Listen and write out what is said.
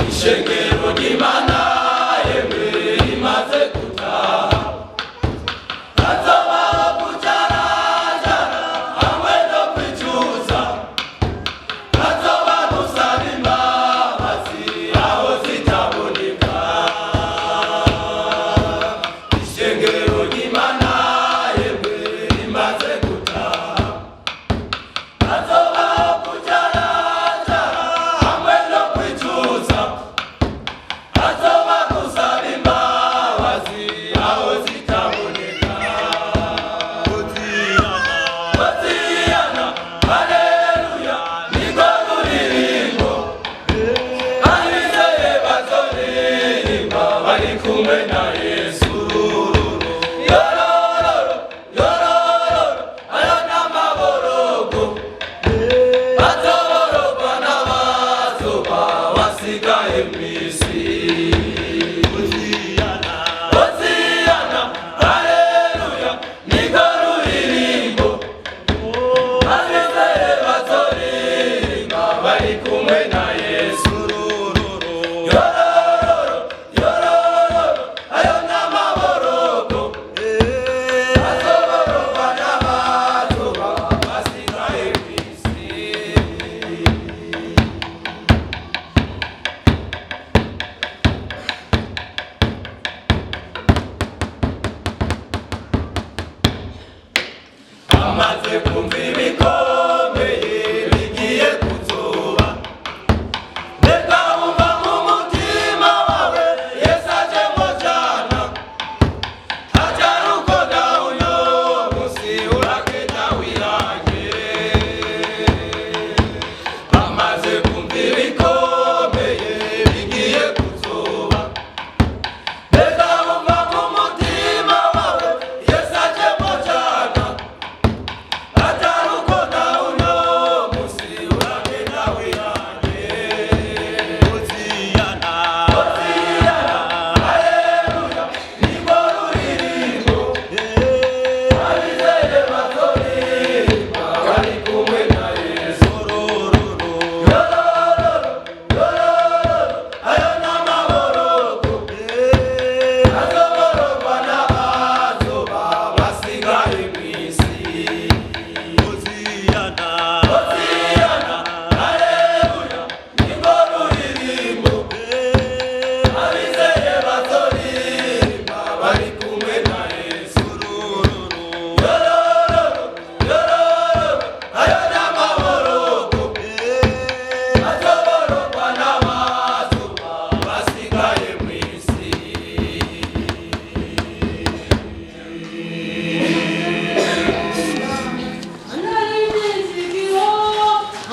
Ishengero ry'Imana yemwe rimaze gutaha, hazobaho kujarajara hamwe no kwicuza, hazoba gusaba imbabazi aho zitaboneka. Ishengero ry'Imana yemwe rimaze gutaha, hazobaho kujarajara hamwe no kwicuza, hazoba gusaba imbabazi aho zitaboneka. Hoziyana, haleluya, nirwo ruririmbo abizeye bazoririmba bari kumwe na Yesu. Yorororo, yorororo, ayo n'amaborogo azoborogwa n'abazoba basigaye mw'isi. Hoziyana, haleluya, nirwo ruririmbo abizeye bazoririmba bari kumwe na Yesu. Yorororo, yorororo, ayo n'amaborogo azoborogwa n'abazoba basigaye mw'isi. Amaze kumva ibikomeye bigiye kuzoba, reka wumva mu mutima wawe Yesu ajemwo jana, ajana uko nawe uno musi uraketa wirange. Amaze kumva ibikomeye bigiye kuzoba, reka wumva mu mutima wawe Yesu ajemwo jana, ajana uko nawe uno musi uraketa wirange. Hoziyana, haleluya, nirwo ruririmbo abizeye bazoririmba bari kumwe na Yesu. Yorororo, yorororo, ayo n'amaborogo azoborogwa n'abazoba basigaye mw'isi. Hoziyana, haleluya, nirwo ruririmbo abizeye bazoririmba bari kumwe na Yesu. Yorororo, yorororo, ayo